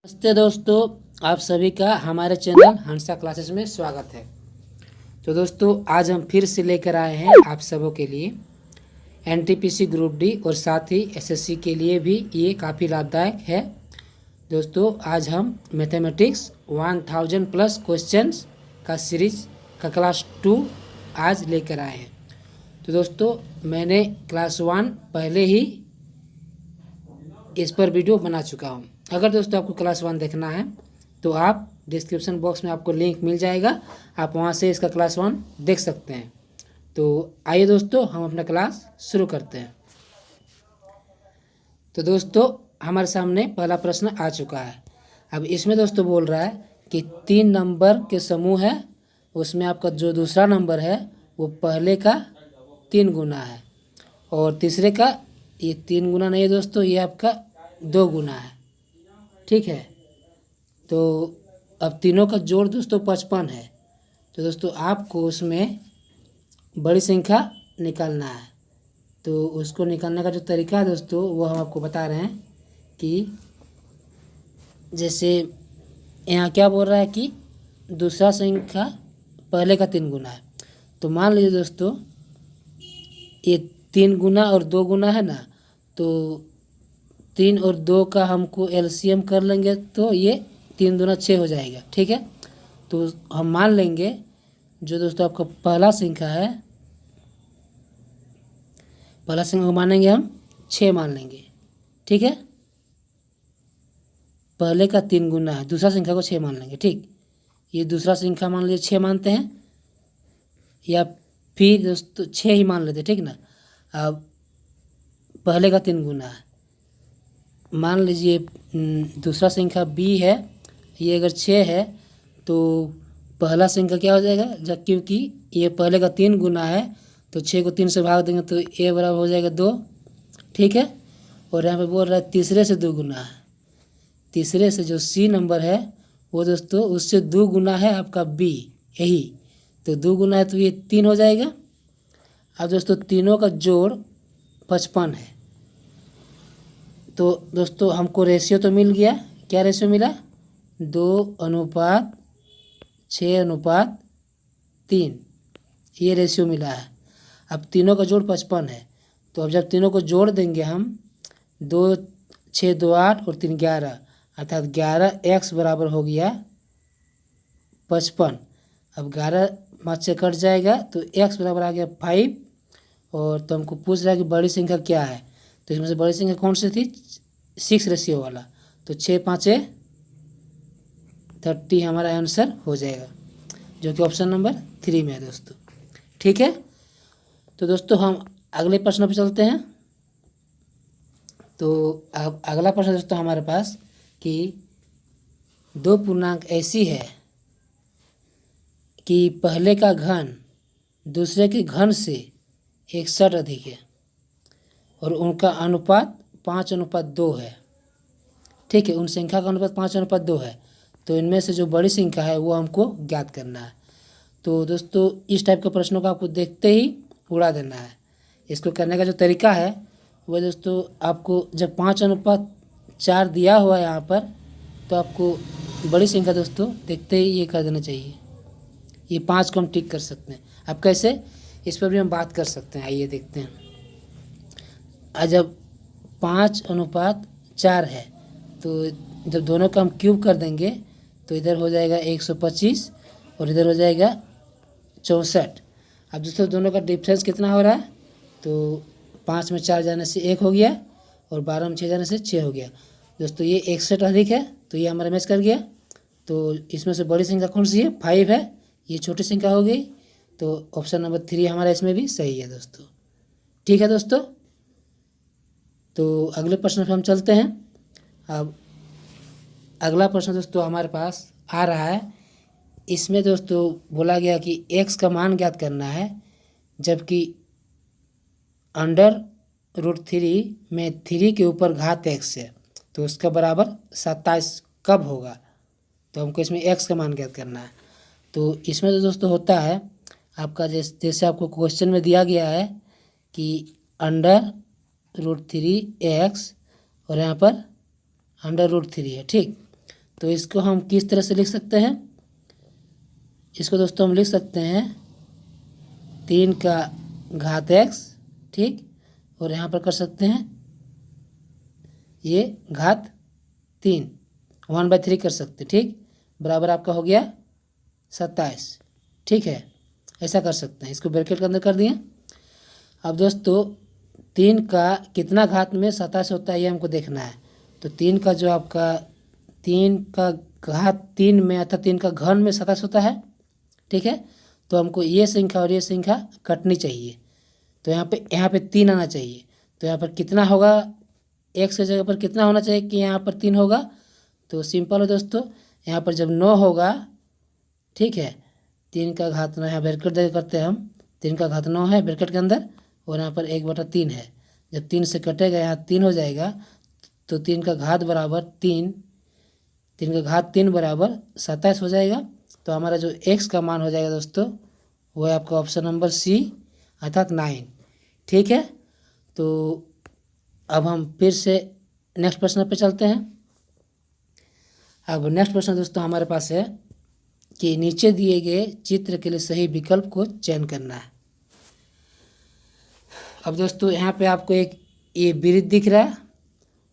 नमस्ते दोस्तों, आप सभी का हमारे चैनल हंसा क्लासेस में स्वागत है। तो दोस्तों, आज हम फिर से लेकर आए हैं आप सबों के लिए एनटीपीसी ग्रुप डी और साथ ही एसएससी के लिए भी ये काफ़ी लाभदायक है। दोस्तों, आज हम मैथमेटिक्स 1000 प्लस क्वेश्चंस का सीरीज का क्लास 2 आज लेकर आए हैं। तो दोस्तों, मैंने क्लास 1 पहले ही इस पर वीडियो बना चुका हूँ। अगर दोस्तों आपको क्लास 1 देखना है तो आप डिस्क्रिप्शन बॉक्स में आपको लिंक मिल जाएगा, आप वहाँ से इसका क्लास 1 देख सकते हैं। तो आइए दोस्तों, हम अपना क्लास शुरू करते हैं। तो दोस्तों, हमारे सामने पहला प्रश्न आ चुका है। अब इसमें दोस्तों बोल रहा है कि 3 नंबर के समूह है, उसमें आपका जो दूसरा नंबर है वो पहले का 3 गुना है और तीसरे का ये 3 गुना नहीं है दोस्तों, ये आपका 2 गुना है। ठीक है, तो अब तीनों का जोड़ दोस्तों 55 है। तो दोस्तों आपको उसमें बड़ी संख्या निकालना है। तो उसको निकालने का जो तरीका है दोस्तों वो हम आपको बता रहे हैं कि जैसे यहाँ क्या बोल रहा है कि दूसरा संख्या पहले का 3 गुना है। तो मान लीजिए दोस्तों ये 3 गुना और 2 गुना है ना, तो 3 और 2 का हमको एलसीएम कर लेंगे तो ये 3 दूना 6 हो जाएगा। ठीक है, तो हम मान लेंगे जो दोस्तों आपका पहला संख्या है, पहला संख्या को मानेंगे हम 6 मान लेंगे। ठीक है, पहले का 3 गुना है, दूसरा संख्या को 6 मान लेंगे। ठीक, ये दूसरा संख्या मान लीजिए 6 मानते हैं या फिर दोस्तों 6 ही मान लेते। ठीक ना, अब पहले का 3 गुना है, मान लीजिए दूसरा संख्या बी है, ये अगर 6 है तो पहला संख्या क्या हो जाएगा, जब क्योंकि ये पहले का 3 गुना है तो 6 को 3 से भाग देंगे तो ए बराबर हो जाएगा 2। ठीक है, और यहाँ पे बोल रहा है तीसरे से 2 गुना है, तीसरे से जो सी नंबर है वो दोस्तों उससे 2 गुना है आपका बी, यही तो 2 गुना है तो ये 3 हो जाएगा। अब दोस्तों तीनों का जोड़ 55 है। तो दोस्तों हमको रेशियो तो मिल गया, क्या रेशियो मिला, 2:6:3 ये रेशियो मिला है। अब तीनों का जोड़ 55 है, तो अब जब तीनों को जोड़ देंगे हम 2 6 2 8 और 3 11, अर्थात 11x बराबर हो गया 55। अब 11 5 से कट जाएगा तो x बराबर आ गया 5। और तो हमको पूछ रहा है कि बड़ी संख्या क्या है, तो इसमें से बड़ी संख्या कौन सी थी, 6 रेशियो वाला, तो 6 5 30 हमारा आंसर हो जाएगा, जो कि ऑप्शन नंबर 3 में है दोस्तों। ठीक है, तो दोस्तों हम अगले प्रश्न पर चलते हैं। तो अब अगला प्रश्न दोस्तों हमारे पास कि 2 पूर्णांक ऐसी है कि पहले का घन दूसरे के घन से 61 अधिक है और उनका अनुपात 5:2 है। ठीक है, उन संख्या का अनुपात 5:2 है। तो इनमें से जो बड़ी संख्या है वो हमको ज्ञात करना है। तो दोस्तों इस टाइप के प्रश्नों को आपको देखते ही उड़ा देना है। इसको करने का जो तरीका है वो दोस्तों आपको जब 5:4 दिया हुआ है यहाँ पर, तो आपको बड़ी संख्या दोस्तों देखते ही ये कर देना चाहिए। ये 5 को हम टिक कर सकते हैं। अब कैसे, इस पर भी हम बात कर सकते हैं, आइए देखते हैं। जब 5:4 है तो जब दोनों का हम क्यूब कर देंगे तो इधर हो जाएगा 125 और इधर हो जाएगा 64। अब दोस्तों दोनों का डिफरेंस कितना हो रहा है, तो 5 में 4 जाने से 1 हो गया और 12 में 6 जाने से 6 हो गया। दोस्तों ये 61 अधिक है तो ये हमारा मैच कर गया। तो इसमें से बड़ी संख्या कौन सी है, 5 है, ये छोटी संख्या हो गई। तो ऑप्शन नंबर 3 हमारा इसमें भी सही है दोस्तों। ठीक है दोस्तों, तो अगले प्रश्न पर हम चलते हैं। अब अगला प्रश्न दोस्तों हमारे पास आ रहा है, इसमें दोस्तों बोला गया कि x का मान ज्ञात करना है, जबकि √3 में 3 के ऊपर घात x है, तो उसका बराबर 27 कब होगा। तो हमको इसमें x का मान ज्ञात करना है। तो इसमें तो दोस्तों होता है आपका जैसे आपको क्वेश्चन में दिया गया है कि √3x और यहाँ पर √3 है। ठीक, तो इसको हम किस तरह से लिख सकते हैं? इसको दोस्तों हम लिख सकते हैं 3 का घात x, ठीक, और यहाँ पर कर सकते हैं ये घात 3 1/3 कर सकते, ठीक, बराबर आपका हो गया 27। ठीक है, ऐसा कर सकते हैं। इसको ब्रैकेट के अंदर कर दिए। अब दोस्तों 3 का कितना घात में 27 होता है ये हमको देखना है। तो 3 का जो आपका 3 का घात 3 में अर्थात 3 का घन में 27 होता है। ठीक है, तो हमको ये संख्या और ये संख्या कटनी चाहिए। तो यहाँ पे 3 आना चाहिए। तो यहाँ पर कितना होगा? x की जगह पर कितना होना चाहिए कि यहाँ पर 3 होगा? तो सिंपल है दोस्तों, यहाँ पर जब 9 होगा, ठीक है, 3 का घात 9 यहाँ ब्रैकेट दे करते हैं हम। 3 का घात 9 है ब्रैकेट के अंदर और यहाँ पर 1/3 है। जब 3 से कटेगा यहाँ 3 हो जाएगा। तो 3 का घात बराबर 3, 3 का घात 3 बराबर 27 हो जाएगा। तो हमारा जो x का मान हो जाएगा दोस्तों वो है आपका ऑप्शन नंबर सी अर्थात 9। ठीक है, तो अब हम फिर से नेक्स्ट प्रश्न पे चलते हैं। अब नेक्स्ट प्रश्न दोस्तों हमारे पास है कि नीचे दिए गए चित्र के लिए सही विकल्प को चयन करना है। अब दोस्तों यहाँ पे आपको एक ये वृत्त दिख रहा है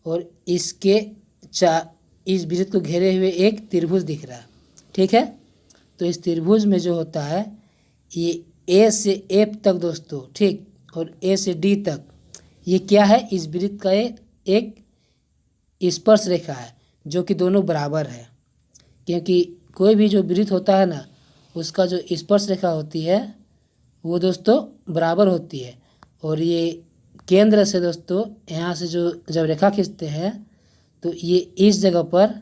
और इसके इस वृत्त को घेरे हुए एक त्रिभुज दिख रहा है। ठीक है, तो इस त्रिभुज में जो होता है ये ए से एफ तक दोस्तों, ठीक, और ए से डी तक, ये क्या है? इस वृत्त का एक स्पर्श रेखा है जो कि दोनों बराबर है। क्योंकि कोई भी जो वृत्त होता है ना, उसका जो स्पर्श रेखा होती है वो दोस्तों बराबर होती है। और ये केंद्र से दोस्तों यहाँ से जो जब रेखा खींचते हैं तो ये इस जगह पर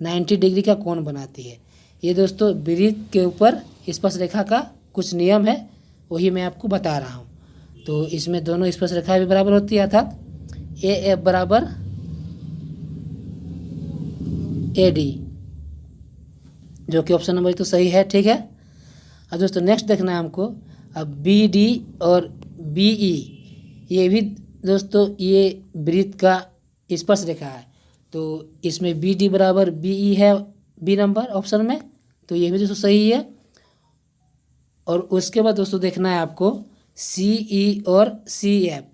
90 डिग्री का कोण बनाती है। ये दोस्तों वृत्त के ऊपर स्पर्श रेखा का कुछ नियम है, वही मैं आपको बता रहा हूँ। तो इसमें दोनों स्पर्श रेखाएं भी बराबर होती है, अर्थात ए एफ बराबर ए डी, जो कि ऑप्शन नंबर तो सही है। ठीक है, अब दोस्तों नेक्स्ट देखना है हमको। अब बी डी और बी ई ये भी दोस्तों ये वृत्त का स्पर्श रेखा है। तो इसमें बी डी बराबर बी ई है बी नंबर ऑप्शन में, तो ये भी दोस्तों सही है। और उसके बाद दोस्तों देखना है आपको सी ई और सी एफ।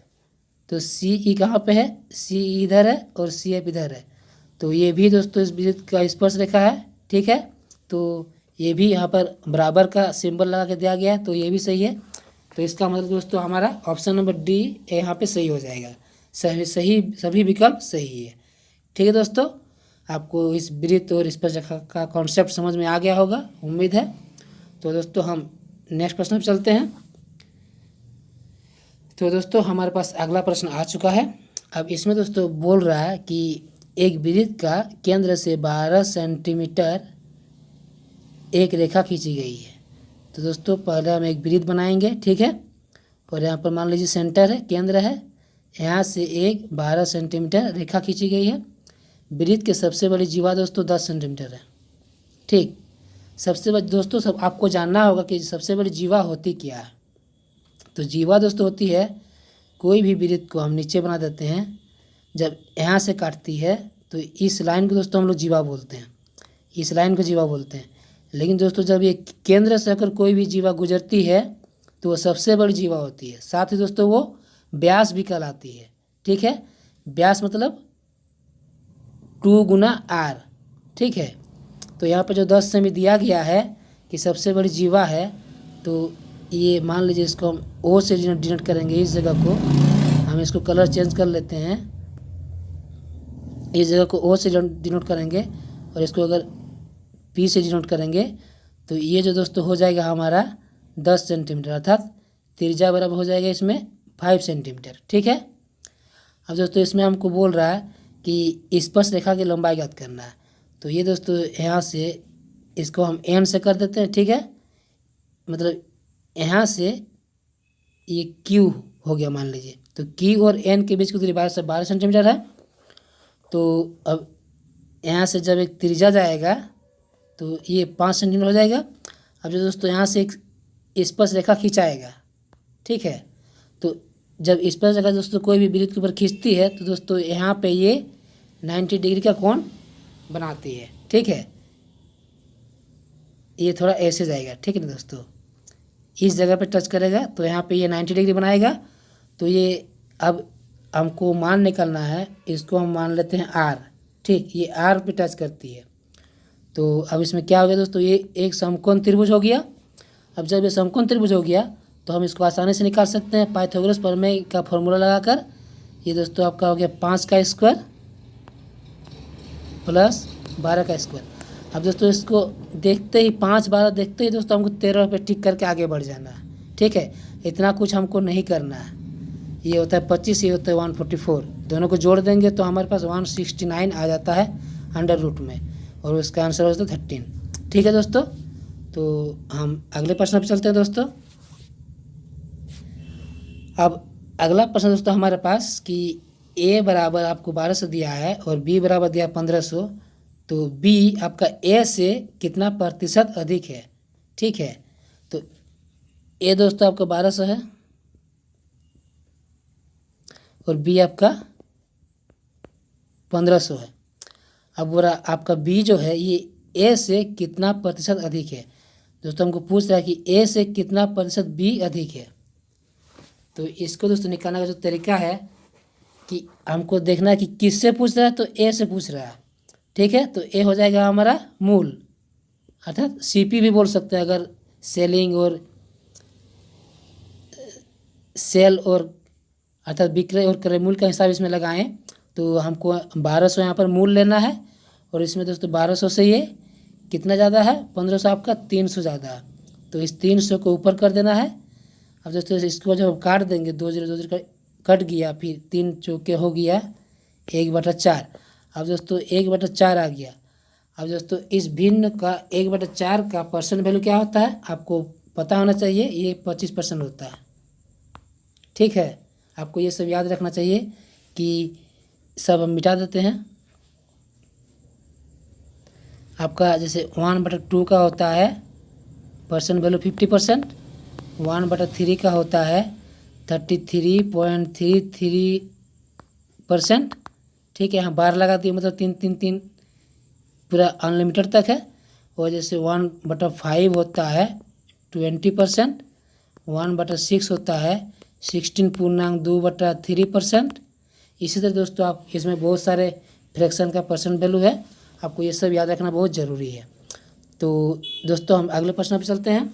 तो सी ई कहाँ पे है? सी ई इधर है और सी एफ इधर है। तो ये भी दोस्तों इस वृत्त का स्पर्श रेखा है। ठीक है, तो ये भी यहाँ पर बराबर का सिंबल लगा के दिया गया है, तो ये भी सही है। तो इसका मतलब दोस्तों हमारा ऑप्शन नंबर डी यहाँ पे सही हो जाएगा। सभी विकल्प सही है। ठीक है दोस्तों, आपको इस वृत्त और स्पर्श रेखा का कॉन्सेप्ट समझ में आ गया होगा, उम्मीद है। तो दोस्तों हम नेक्स्ट प्रश्न पर चलते हैं। तो दोस्तों हमारे पास अगला प्रश्न आ चुका है। अब इसमें दोस्तों बोल रहा है कि एक वृत्त का केंद्र से 12 सेंटीमीटर एक रेखा खींची गई है। तो दोस्तों पहले हम एक वृत्त बनाएंगे, ठीक है, और यहाँ पर मान लीजिए सेंटर है, केंद्र है, यहाँ से एक 12 सेंटीमीटर रेखा खींची गई है। वृत्त के सबसे बड़ी जीवा दोस्तों 10 सेंटीमीटर है। ठीक, सबसे बड़ी दोस्तों सब आपको जानना होगा कि सबसे बड़ी जीवा होती क्या है। तो जीवा दोस्तों होती है, कोई भी वृत्त को हम नीचे बना देते हैं, जब यहाँ से काटती है तो इस लाइन को दोस्तों हम लोग जीवा बोलते हैं, इस लाइन को जीवा बोलते हैं। लेकिन दोस्तों जब ये केंद्र से होकर कोई भी जीवा गुजरती है तो वो सबसे बड़ी जीवा होती है। साथ ही दोस्तों वो व्यास भी कहलाती है। ठीक है, व्यास मतलब 2 गुना आर। ठीक है, तो यहाँ पर जो 10 सेमी दिया गया है कि सबसे बड़ी जीवा है, तो ये मान लीजिए इसको हम ओ से डिनोट करेंगे। इस जगह को हम इसको कलर चेंज कर लेते हैं, इस जगह को ओ से डिनोट करेंगे और इसको अगर पी से डिनोट करेंगे तो ये जो दोस्तों हो जाएगा हमारा 10 सेंटीमीटर, अर्थात त्रिज्या बराबर हो जाएगा इसमें 5 सेंटीमीटर। ठीक है, अब दोस्तों इसमें हमको बोल रहा है कि स्पर्श रेखा की लंबाई ज्ञात करना है। तो ये दोस्तों यहाँ से इसको हम एन से कर देते हैं। ठीक है, मतलब यहाँ से ये क्यू हो गया मान लीजिए, तो क्यू और एन के बीच की दूरी 12 सेंटीमीटर है। तो अब यहाँ से जब एक त्रिज्या जाएगा तो ये 5 सेंटीमीटर हो जाएगा। अब जो दोस्तों यहाँ से एक स्पर्श रेखा खिंचाएगा, ठीक है, तो जब इस पर अगर दोस्तों कोई भी विद्युत के ऊपर खींचती है तो दोस्तों यहाँ पे ये 90 डिग्री का कोण बनाती है। ठीक है, ये थोड़ा ऐसे जाएगा। ठीक है ना दोस्तों, इस जगह पे टच करेगा तो यहाँ पे ये 90 डिग्री बनाएगा। तो ये अब हमको मान निकालना है, इसको हम मान लेते हैं आर। ठीक, ये आर पे टच करती है। तो अब इसमें क्या हो गया दोस्तों, ये एक समकोण त्रिभुज हो गया। अब जब ये समकोण त्रिभुज हो गया तो हम इसको आसानी से निकाल सकते हैं पाइथागोरस प्रमेय का फॉर्मूला लगाकर। ये दोस्तों आपका हो गया 5 का स्क्वायर प्लस 12 का स्क्वायर। अब दोस्तों इसको देखते ही 5 12 देखते ही दोस्तों हमको 13 पे टिक करके आगे बढ़ जाना है। ठीक है, इतना कुछ हमको नहीं करना है। ये होता है 25, ये होता है 144, दोनों को जोड़ देंगे तो हमारे पास 169 आ जाता है अंडर रूट में, और उसका आंसर होता है 13। ठीक है दोस्तों, तो हम अगले प्रश्न पर चलते हैं दोस्तों। अब अगला प्रश्न दोस्तों हमारे पास कि ए बराबर आपको 1200 दिया है और बी बराबर दिया 1500, तो बी आपका ए से कितना प्रतिशत अधिक है। ठीक है, तो ए दोस्तों आपका 1200 है और बी आपका 1500 है। अब बोला आपका बी जो है ये ए से कितना प्रतिशत अधिक है। दोस्तों हमको पूछ रहा है कि ए से कितना प्रतिशत बी अधिक है। तो इसको दोस्तों निकालने का जो तरीका है कि हमको देखना है कि किससे पूछ रहा है, तो ए से पूछ रहा है। ठीक है, तो ए हो जाएगा हमारा मूल, अर्थात सीपी भी बोल सकते हैं अगर सेलिंग और सेल और अर्थात विक्रय और क्रय मूल्य का हिसाब इसमें लगाएं तो हमको 1200 यहाँ पर मूल लेना है। और इसमें दोस्तों 1200 से ये कितना ज़्यादा है, 1500 आपका 300 ज़्यादा है, तो इस 300 को ऊपर कर देना है। अब दोस्तों इसको जब काट देंगे 2 0 2 0 कट गया, फिर 3 चौके हो गया 1/4। अब दोस्तों 1/4 आ गया। अब दोस्तों इस भिन्न का 1/4 का परसेंट वैल्यू क्या होता है आपको पता होना चाहिए, ये 25% होता है। ठीक है, आपको ये सब याद रखना चाहिए कि सब हम मिटा देते हैं। आपका जैसे 1/2 का होता है परसेंट वैल्यू 50%, 1/3 का होता है 33.33%। ठीक है, यहाँ बार लगा दिए मतलब 3 3 3 पूरा अनलिमिटेड तक है। और जैसे 1/5 होता है 20%, 1/6 होता है 16.2/3%। इसी तरह दोस्तों आप इसमें बहुत सारे फ्रैक्शन का परसेंट वैल्यू है, आपको ये सब याद रखना बहुत ज़रूरी है। तो दोस्तों हम अगले प्रश्न पर चलते हैं।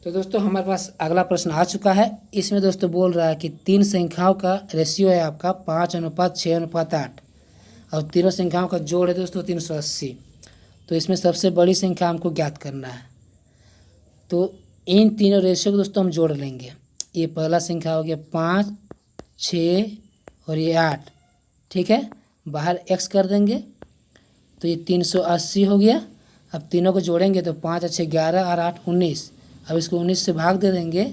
तो दोस्तों हमारे पास अगला प्रश्न आ चुका है। इसमें दोस्तों बोल रहा है कि 3 संख्याओं का रेशियो है आपका 5:6:8 और तीनों संख्याओं का जोड़ है दोस्तों 380। तो इसमें सबसे बड़ी संख्या हमको ज्ञात करना है। तो इन तीनों रेशियो को दोस्तों हम जोड़ लेंगे। ये पहला संख्या हो गया 5 6 और ये 8। ठीक है, बाहर x कर देंगे तो ये 380 हो गया। अब तीनों को जोड़ेंगे तो 5 अच्छे 11 और 8 19। अब इसको 19 से भाग दे देंगे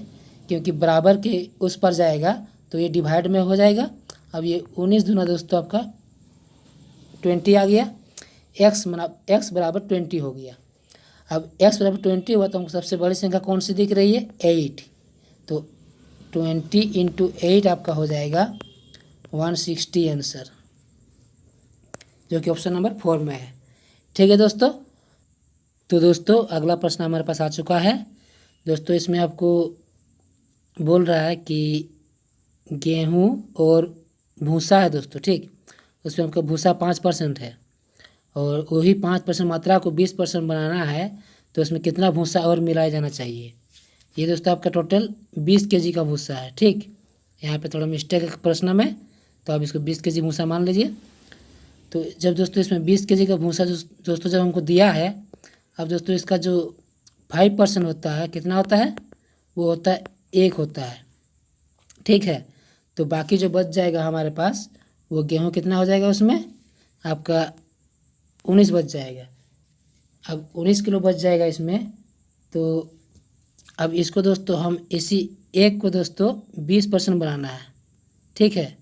क्योंकि बराबर के उस पर जाएगा तो ये डिवाइड में हो जाएगा। अब ये 19 दूना दोस्तों आपका 20 आ गया। x बराबर 20 हो गया। अब x बराबर 20 हुआ तो हमको सबसे बड़ी संख्या कौन सी दिख रही है, 8। तो 20 × 8 आपका हो जाएगा 160 आंसर, जो कि ऑप्शन नंबर 4 में है। ठीक है दोस्तों, तो दोस्तों अगला प्रश्न हमारे पास आ चुका है। दोस्तों इसमें आपको बोल रहा है कि गेहूं और भूसा है दोस्तों। ठीक, उसमें आपका भूसा 5% है और वही 5% मात्रा को 20% बनाना है, तो उसमें कितना भूसा और मिलाया जाना चाहिए। ये दोस्तों आपका टोटल 20 kg का भूसा है। ठीक, यहाँ पे थोड़ा मिस्टेक है प्रश्न में, तो आप इसको 20 kg भूसा मान लीजिए। तो जब दोस्तों इसमें 20 kg का भूसा दोस्तों जब हमको दिया है, अब दोस्तों इसका जो 5% होता है कितना होता है, वो होता है 1 होता है। ठीक है, तो बाकी जो बच जाएगा हमारे पास वो गेहूँ कितना हो जाएगा, उसमें आपका 19 बच जाएगा। अब 19 किलो बच जाएगा इसमें। तो अब इसको दोस्तों हम इसी 1 को दोस्तों 20% बनाना है। ठीक है,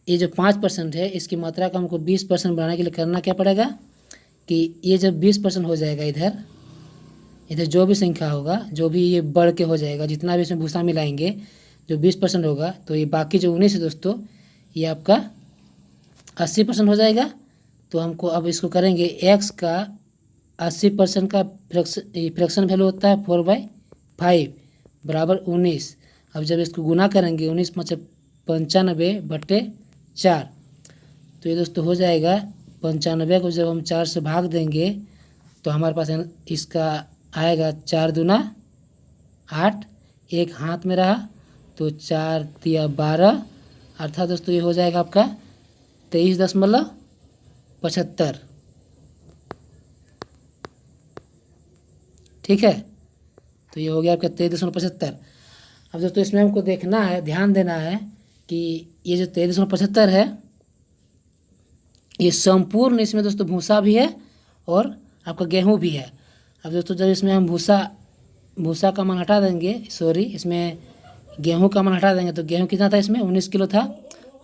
ये जो 5% है इसकी मात्रा को हमको 20% बनाने के लिए करना क्या पड़ेगा कि ये जब 20% हो जाएगा इधर, इधर जो भी संख्या होगा, जो भी ये बढ़ के हो जाएगा, जितना भी इसमें भूसा मिलाएंगे, जो 20% होगा, तो ये बाकी जो 19 है दोस्तों, ये आपका 80% हो जाएगा। तो हमको अब इसको करेंगे, x का 80% का फ्रैक्शन वैल्यू होता है 4/5 बराबर 19। अब जब इसको गुना करेंगे 19 मतलब 95/4, तो ये दोस्तों हो जाएगा 95 को जब हम 4 से भाग देंगे तो हमारे पास इसका आएगा 4 दूना 8, एक हाथ में रहा तो 4 तिया 12, अर्थात दोस्तों ये हो जाएगा आपका 23.75। ठीक है, तो ये हो गया आपका 23.75। अब दोस्तों इसमें हमको देखना है, ध्यान देना है कि ये जो 23.75 है, ये संपूर्ण इसमें दोस्तों भूसा भी है और आपका गेहूं भी है। अब दोस्तों जब इसमें हम भूसा का मान हटा देंगे, सॉरी, इसमें गेहूं का मान हटा देंगे, तो गेहूं कितना था, इसमें 19 किलो था,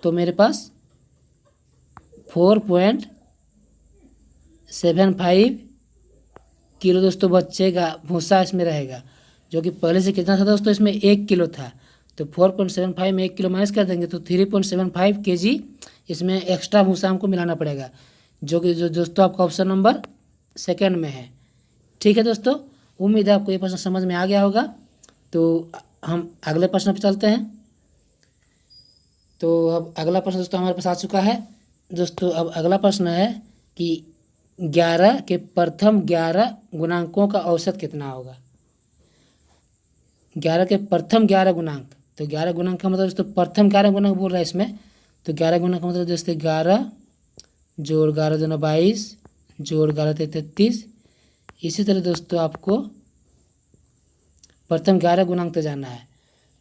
तो मेरे पास 4.75 किलो दोस्तों बचेगा, भूसा इसमें रहेगा, जो कि पहले से कितना था दोस्तों, इसमें 1 किलो था। तो 4.75 में 1 किलो माइनस कर देंगे तो 3.75 kg इसमें एक्स्ट्रा भूसा हमको मिलाना पड़ेगा, जो कि जो दोस्तों आपका ऑप्शन नंबर 2 में है। ठीक है दोस्तों, उम्मीद है आपको ये प्रश्न समझ में आ गया होगा। तो हम अगले प्रश्न पर चलते हैं। तो अब अगला प्रश्न दोस्तों हमारे पास आ चुका है। दोस्तों अब अगला प्रश्न है कि 11 के प्रथम 11 गुणांकों का औसत कितना होगा। 11 के प्रथम 11 गुणांक, तो 11 गुणांक का मतलब दोस्तों प्रथम 11 गुणांक बोल रहा है इसमें, तो 11 गुणांक का मतलब दोस्तों 11 जोड़ 11 दूना 22 जोड़ 11 33। इसी तरह दोस्तों आपको प्रथम 11 गुणांक तो जाना है।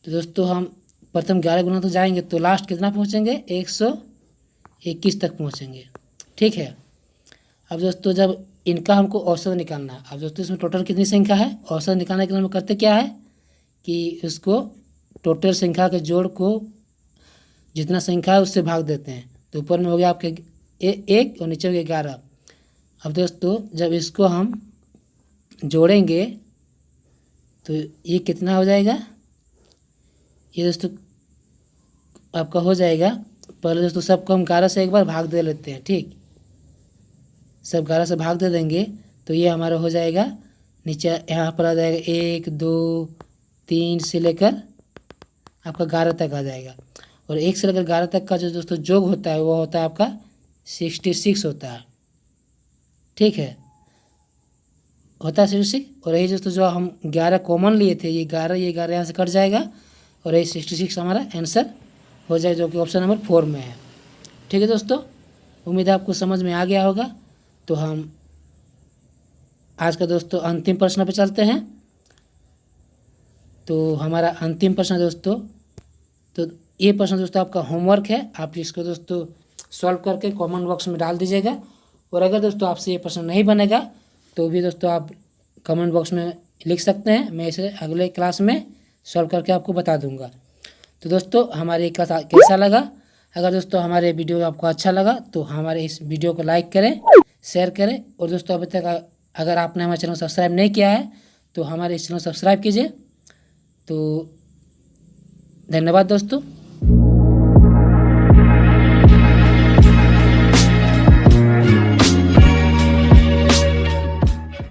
तो दोस्तों हम प्रथम 11 गुणांक तो जाएंगे तो लास्ट कितना पहुंचेंगे, 121 तक पहुंचेंगे। ठीक है, अब दोस्तों जब इनका हमको औसत निकालना है, अब दोस्तों इसमें टोटल कितनी संख्या है, औसत निकालने के लिए हम करते क्या है कि उसको टोटल संख्या के जोड़ को जितना संख्या है उससे भाग देते हैं। तो ऊपर में हो गया आपके 1 और नीचे हो गया 11। अब दोस्तों जब इसको हम जोड़ेंगे तो ये कितना हो जाएगा, ये दोस्तों आपका हो जाएगा, पहले दोस्तों सबको हम 11 से एक बार भाग दे लेते हैं। ठीक, सब 11 से भाग दे देंगे तो ये हमारा हो जाएगा, नीचे यहाँ पर आ जाएगा 1 2 3 से लेकर आपका 11 तक आ जाएगा। और 1 से लेकर 11 तक का जो दोस्तों योग होता है वो होता है आपका 66 होता है। ठीक है, होता है 66। और यही दोस्तों जो हम 11 कॉमन लिए थे, ये 11 यहाँ से कट जाएगा और ये 66 हमारा आंसर हो जाएगा, जो कि ऑप्शन नंबर 4 में है। ठीक है दोस्तों, उम्मीद है आपको समझ में आ गया होगा। तो हम आज का दोस्तों अंतिम प्रश्न पे चलते हैं। तो हमारा अंतिम प्रश्न दोस्तों, तो ये प्रश्न दोस्तों आपका होमवर्क है, आप इसको दोस्तों सॉल्व करके कमेंट बॉक्स में डाल दीजिएगा। और अगर दोस्तों आपसे ये प्रश्न नहीं बनेगा तो भी दोस्तों आप कमेंट बॉक्स में लिख सकते हैं, मैं इसे अगले क्लास में सॉल्व करके आपको बता दूंगा। तो दोस्तों हमारे क्लास कैसा लगा, अगर दोस्तों हमारे वीडियो आपको अच्छा लगा तो हमारे इस वीडियो को लाइक करें, शेयर करें। और दोस्तों अभी तक अगर आपने हमारे चैनल सब्सक्राइब नहीं किया है तो हमारे इस चैनल सब्सक्राइब कीजिए। तो धन्यवाद दोस्तों।